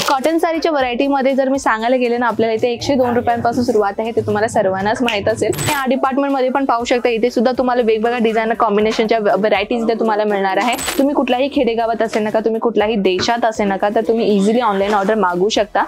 Cotton साडीच्या व्हरायटीमध्ये जर मी सांगायला गेले ना, आपल्याला इथे 102 रुपयांपासून सुरुवात आहे, ते तुम्हाला सर्वांनाच माहित असेल। या डिपार्टमेंटमध्ये पण पाहू शकता, इथे सुद्धा तुम्हाला वेगवेगळ्या डिझाइन कॉम्बिनेशनच्या व्हरायटीज इथे तुम्हाला मिळणार आहे। तुम्ही कुठल्याही खेडेगावात असेल नका, तुम्ही कुठल्याही देशात असेल नका, तर तुम्ही इझिली ऑनलाईन ऑर्डर मागवू शकता।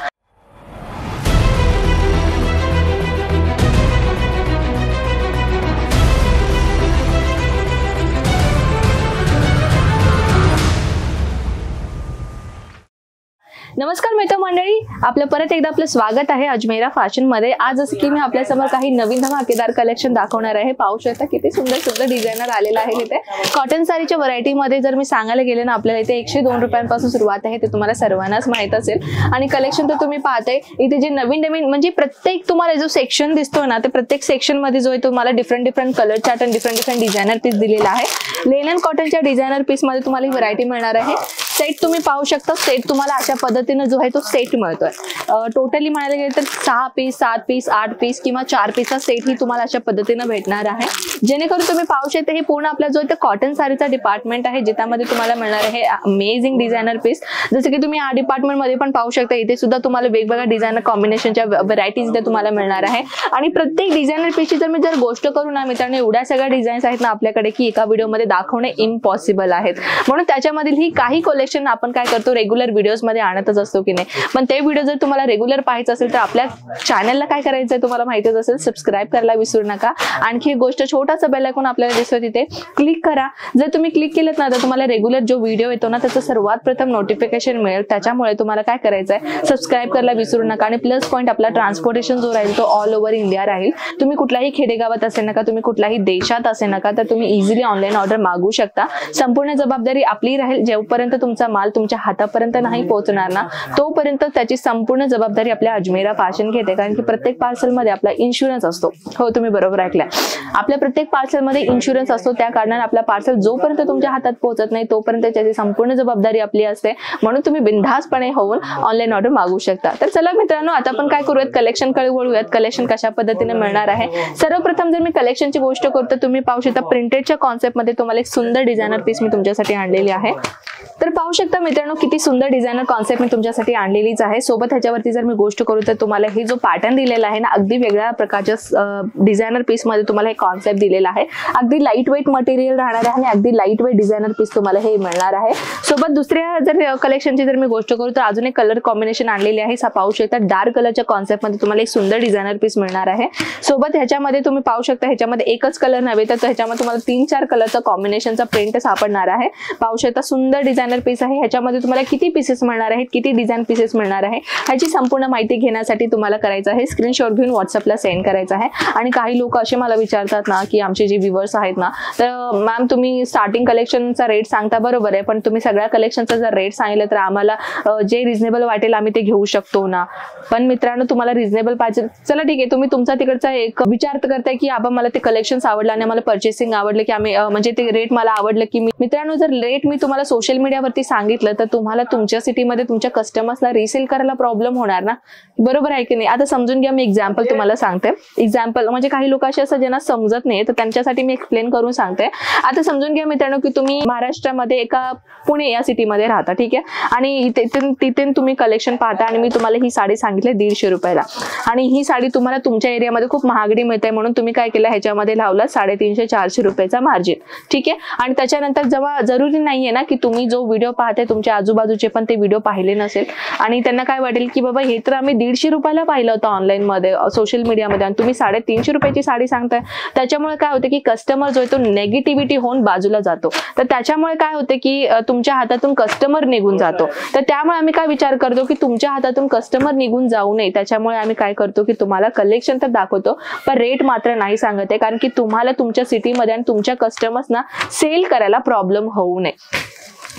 नमस्कार मित्र मंडळी, आपलं परत एकदा आपलं स्वागत आहे अजमेरा फॅशन मध्ये। आज जसं की मी आपल्या समोर काही नवीन धमाकेदार कलेक्शन दाखवणार आहे। पाहू शकता किती सुंदर सुंदर डिझायनर आलेला आहे इथे। कॉटन साडीच्या व्हरायटी मध्ये जर मी सांगायला गेले ना, आपल्याला इथे 102 रुपयांपासून सुरुवात आहे, ते तुम्हाला सर्वांनाच माहित असेल। आणि कलेक्शन तर तुम्ही पाहताय इथे जे नवीन नवीन म्हणजे प्रत्येक तुम्हाला जो सेक्शन दिसतो ना, ते प्रत्येक सेक्शन मध्ये जो आहे तुम्हाला डिफरंट कलर चार्ट आणि डिफरंट डिझायनर पीस दिलेला आहे। लेनन कॉटनच्या डिझायनर पीस मध्ये तुम्हाला ही व्हरायटी मिळणार आहे। सेट तुम्ही पाहू शकता, सेट तुम्हाला अशा पद्धतीने जो आहे तो सेट मिळतोय। टोटली म्हणायला गेले तर 6 पीस 7 पीस 8 पीस किंवा 4 पीसचा सेट ही तुम्हाला अशा पद्धतीने भेटणार आहे। जेणेकरून तुम्ही पाहू शकता हे पूर्ण आपला जो कॉटन साडीचा डिपार्टमेंट आहे, ज्यामध्ये तुम्हाला मिळणार आहे अमेझिंग डिझायनर पीस। जसं की तुम्ही या डिपार्टमेंट मध्ये पण पाहू शकता, इथे सुद्धा तुम्हाला वेगवेगळ्या डिझायनर कॉम्बिनेशनच्या व्हरायटीज इथे तुम्हाला मिळणार आहे। आणि प्रत्येक डिझायनर पीसची जर मी गोष्ट करू ना मित्रांनो, एवढ्या सगळ्या डिझाईन्स आहेत ना आपल्याकडे की एका व्हिडिओमध्ये दाखवणे इम्पॉसिबल आहेत। म्हणून त्याच्यामधील ही काही कलेक्शन आपण काय करतो, रेग्युलर व्हिडिओज मध्ये आणतच असतो की नाही। पण ते व्हिडिओ जर तुम्हाला रेग्युलर पाहायचं असेल तर आपल्या चॅनलला काय करायचं आहे तुम्हाला माहितीच असेल, सबस्क्राईब करायला विसरू नका। आणखी एक गोष्ट, छोटासा बेल आयकॉन आपल्याला दिसतो तिथे क्लिक करा। जर तुम्ही क्लिक केलं ना, तर तुम्हाला रेग्युलर जो व्हिडिओ येतो ना त्याचं सर्वात प्रथम नोटिफिकेशन मिळेल। त्याच्यामुळे तुम्हाला काय करायचं आहे, सबस्क्राईब करायला विसरू नका। आणि प्लस पॉईंट, आपला ट्रान्सपोर्टेशन जो राहील तो ऑल ओव्हर इंडिया राहील। तुम्ही कुठल्याही खेडेगावात असेल नका, तुम्ही कुठल्याही देशात असेल नका, तर तुम्ही इझिली ऑनलाईन ऑर्डर मागवू शकता। संपूर्ण जबाबदारी आपली राहील। जेव्हापर्यंत तुमचा माल तुमच्या हातापर्यंत नाही पोहोचणार ना, तोपर्यंत त्याची संपूर्ण जबाबदारी आपल्या अजमेरा फॅशन घेते। कारण की प्रत्येक पार्सल मध्ये आपला इन्शुरन्स असतो। हो, तुम्ही बरोबर ऐकलं, आपल्या प्रत्येक पार्सल मध्ये इन्शुरन्स असतो। त्या कारणाने आपला पार्सल जोपर्यंत तुमच्या हातात पोहोचत नाही तोपर्यंत त्याची संपूर्ण जबाबदारी आपली असते। म्हणून तुम्ही बिनधास्तपणे होऊन ऑनलाईन ऑर्डर मागवू शकता। तर चला मित्रांनो, आता आपण काय करूयात, कलेक्शन कडे वळूयात। कलेक्शन कशा पद्धतीने मिळणार आहे, सर्वप्रथम जर मी कलेक्शनची गोष्ट करतो, तुम्ही पाहू शकता प्रिंटेडच्या कॉन्सेप्ट मध्ये तुम्हाला एक सुंदर डिझायनर पीस मी तुमच्यासाठी आणलेली आहे। तर पाहू शकता मित्रांनो, किती सुंदर डिझायनर कॉन्सेप्ट मी तुमच्यासाठी आणलेलीच आहे। सोबत ह्याच्यावरती जर मी गोष्ट करू तर तुम्हाला हे जो पॅटर्न दिलेला आहे ना, अगदी वेगळ्या प्रकारच्या डिझायनर पीस मध्ये तुम्हाला हे कॉन्सेप्ट दिलेला आहे। अगदी लाईट वेट मटेरियल राहणार आहे आणि अगदी लाईट वेट डिझायनर पीस तुम्हाला हे मिळणार आहे। सोबत दुसऱ्या जर कलेक्शनची जर मी गोष्ट करू तर अजून एक कलर कॉम्बिनेशन आणलेली आहे। पाहू शकता डार्क कलरच्या कॉन्सेप्ट मध्ये तुम्हाला एक सुंदर डिझायनर पीस मिळणार आहे। सोबत ह्याच्यामध्ये तुम्ही पाहू शकता, ह्याच्यामध्ये एकच कलर नव्हे तर ह्याच्यामध्ये तुम्हाला 3-4 कलरचा कॉम्बिनेशनचा प्रिंट सापडणार आहे। पाहू शकता सुंदर डिझायनर पीस आहे। ह्याच्यामध्ये तुम्हाला किती पीसेस मिळणार आहेत, किती डिझाइन पीसेस मिळणार आहे, ह्याची संपूर्ण माहिती घेण्यासाठी तुम्हाला करायचं आहे स्क्रीनशॉट घेऊन व्हॉट्सअपला सेंड करायचा आहे। आणि काही लोक असे मला विचारतात ना की आमचे जे व्ह्यूअर्स आहेत ना, तर मॅम तुम्ही स्टार्टिंग कलेक्शनचा रेट सांगता बरोबर आहे, पण तुम्ही सगळ्या कलेक्शनचा जर रेट सांगितलं तर आम्हाला जे रिजनेबल वाटेल आम्ही ते घेऊ शकतो ना। पण मित्रांनो, तुम्हाला रिजनेबल पाहिजे, चला ठीक आहे, तुम्ही तुमचा तिकडचा एक विचार करताय की आबा मला ते कलेक्शन्स आवडलं आणि मला पर्चेसिंग आवडलं की आम्ही म्हणजे ते रेट मला आवडलं की मित्रांनो, जर रेट मी तुम्हाला सोशल मीडियावरती सांगितलं तर तुम्हाला तुमच्या सिटीमध्ये तुमच्या कस्टमर्सला रिसेल करायला प्रॉब्लेम होणार ना, बरोबर आहे की नाही। आता समजून घ्या, मी एक्झाम्पल तुम्हाला सांगते। एक्झाम्पल म्हणजे काही लोक असे असतात ज्यांना समजत नाही, तर त्यांच्यासाठी मी एक्सप्लेन करून सांगते। आता समजून घ्या मित्रांनो की तुम्ही महाराष्ट्रामध्ये एका पुणे या सिटीमध्ये राहता, ठीक आहे, आणि तिथे तुम्ही कलेक्शन पाहता आणि मी तुम्हाला ही साडी सांगितली 150 रुपयाला, आणि ही साडी तुम्हाला तुमच्या एरियामध्ये खूप महागडी मिळते, म्हणून तुम्ही काय केलं, ह्याच्यामध्ये लावला 350-400 रुपयाचा मार्जिन, ठीक आहे। आणि त्याच्यानंतर जेव्हा जरुरी नाहीये ना की तुम्ही जो व्हिडिओ पाहताय तुमच्या आजूबाजूचे पण ते व्हिडिओ पाहिले नसेल आणि त्यांना काय वाटेल की बाबा हे तर आम्ही 150 रुपयाला पाहिलं होतं ऑनलाईन मध्ये सोशल मीडियामध्ये आणि तुम्ही 350 रुपयाची साडी सांगताय। त्याच्यामुळे काय होते की कस्टमर जो आहे तो नेगेटिव्हिटी होऊन बाजूला जातो, तर त्याच्यामुळे काय होते की तुमच्या हातातून कस्टमर निघून जातो। तर त्यामुळे आम्ही काय विचार करतो की तुमच्या हातातून कस्टमर निघून जाऊ नये, त्याच्यामुळे आम्ही काय करतो की तुम्हाला कलेक्शन तर दाखवतो पण रेट मात्र नाही सांगत आहे, कारण की तुम्हाला तुमच्या सिटीमध्ये आणि तुमच्या कस्टमर्सना सेल करायला प्रॉब्लेम होऊ नये।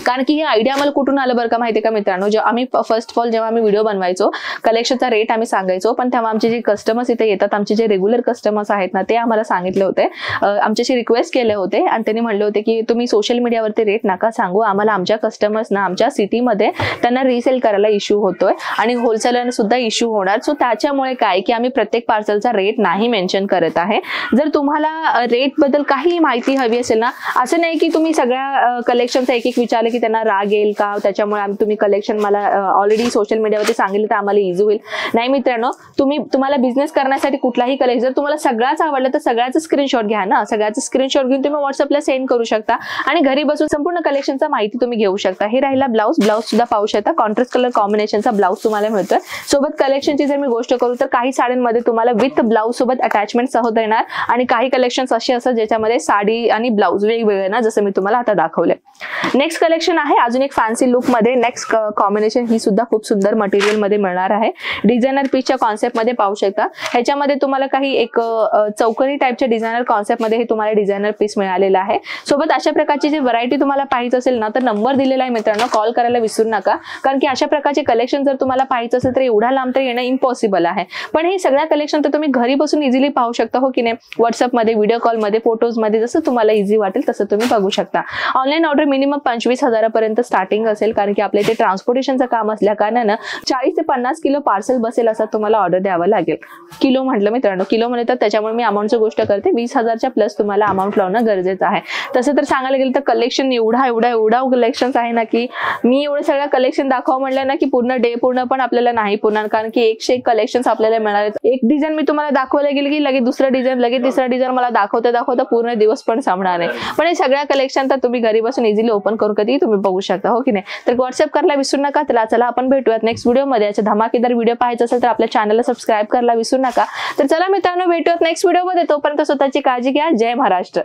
कारण की हे आयडिया आम्हाला कुठून आलं बरं का माहितीये का मित्रांनो, जेव्हा आम्ही फर्स्ट ऑफ ऑल जेव्हा आम्ही व्हिडिओ बनवायचो कलेक्शनचा रेट आम्ही सांगायचो, पण तेव्हा आमचे जे कस्टमर्स इथे येतात, आमचे जे रेग्युलर कस्टमर्स आहेत ना, ते आम्हाला सांगितले होते, आमच्याशी रिक्वेस्ट केले होते आणि त्यांनी म्हणले होते की तुम्ही सोशल मीडियावरती रेट नका सांगू, आम्हाला आमच्या कस्टमर्सना आमच्या सिटीमध्ये त्यांना रिसेल करायला इश्यू होतोय आणि होलसेलरने सुद्धा इश्यू होणार। सो त्याच्यामुळे काय की आम्ही प्रत्येक पार्सलचा रेट नाही मेन्शन करत आहे। जर तुम्हाला रेट बद्दल काही माहिती हवी असेल ना, असं नाही की तुम्ही सगळ्या कलेक्शनचा एक एक विचारले की त्यांना राग येईल का, त्याच्यामुळे तुम्ही कलेक्शन मला ऑलरेडी सोशल मीडियावरती सांगितलं तर आम्हाला इझी होईल. नाही मित्रांनो, तुम्हाला बिझनेस करण्यासाठी कुठलाही कलेक्शन जर तुम्हाला सगळ्याच आवडलं तर सगळ्याचं स्क्रीनशॉट घ्या ना. सगळ्याचं स्क्रीनशॉट घेऊन तुम्ही व्हॉट्सअपला सेंड करू शकता आणि घरी बसून संपूर्ण कलेक्शनचा माहिती तुम्ही घेऊ शकता. हे राहिला ब्लाऊज सुद्धा पाहू शकता. कॉन्ट्रास्ट कलर कॉम्बिनेशनचा ब्लाऊज तुम्हाला मिळतोय. सोबत कलेक्शनची जर मी गोष्ट करू तर काही साड्यांमध्ये तुम्हाला विथ ब्लाऊज सोबत अटॅचमेंट सह देणार आणि काही कलेक्शन्स असे असतात ज्याच्यामध्ये साडी आणि ब्लाऊज वेगवेगळे ना, जसं मी तुम्हाला आता दाखवले. नेक्स्ट कलेक्शन आहे अजून एक फॅन्सी लुक मध्ये. नेक्स्ट कॉम्बिनेशन ही सुद्धा खूप सुंदर मटेरियल मध्ये मिळणार आहे. डिझायनर पीसच्या कॉन्सेप्ट मध्ये पाहू शकता. ह्याच्यामध्ये तुम्हाला काही एक चौकोनी टाईपच्या डिझायनर कॉन्सेप्ट मध्ये हे तुम्हाला डिझायनर पीस मिळालेला आहे. सोबत अशा प्रकारची जी व्हरायटी तुम्हाला पाहिजे असेल ना तर नंबर दिलेला आहे मित्रांनो, कॉल करायला विसरू नका. कारण की अशा प्रकारचे कलेक्शन जर तुम्हाला पाहिजे असेल तर एवढा लांब तर येणं इम्पॉसिबल आहे. पण हे सगळ्या कलेक्शन तर तुम्ही घरी बसून इझिली पाहू शकता, हो की नाही. व्हॉट्सअपमध्ये, व्हिडिओ कॉलमध्ये, फोटोजमध्ये जसं तुम्हाला इझी वाटेल तसं तुम्ही बघू शकता. ऑनलाईन ऑर्डर मिनिमम 25,000 पर्यंत स्टार्टिंग असेल, कारण की आपल्या इथे ट्रान्सपोर्टेशनचं काम असल्या कारणानं 40 ते 50 किलो पार्सल बसेल असं तुम्हाला ऑर्डर द्यावं लागेल. किलो म्हटलं मित्रांनो, किलो म्हणे तर त्याच्यामुळे मी अमाऊंटची गोष्ट करते. 20,000च्या प्लस तुम्हाला अमाऊंट लावणं गरजेचं आहे. तसं तर सांगायला गेलं तर कलेक्शन एवढा कलेक्शन आहे ना, की मी एवढं सगळं कलेक्शन दाखवा म्हणलं ना की पूर्ण डे पूर्ण पण आपल्याला नाही पुरणार, कारण की 100 एक कलेक्शन आपल्याला मिळणार आहेत. एक डिझाईन मी तुम्हाला दाखवायला गेली की लगेच दुसरं डिझाईन, लगेच तिसरा डिझाईन मला दाखवता पूर्ण दिवस पण संपणार नाही. पण हे सगळ्या कलेक्शन तर तुम्ही घरी बसून इझिली ओपन करून कधी तुम्ही बघू शकता, हो की नाही. तर व्हॉट्सअप करायला विसरू नका. चला आपण भेटूयात नेक्स्ट व्हिडिओमध्ये. याचा धमाकेदार व्हिडिओ पाहायचा असेल तर आपल्या चॅनलला सबस्क्राईब करायला विसरू नका. तर चला मित्रांनो, भेटूयात नेक्स्ट व्हिडिओमध्ये. तोपर्यंत स्वतःची काळजी घ्या. जय महाराष्ट्र.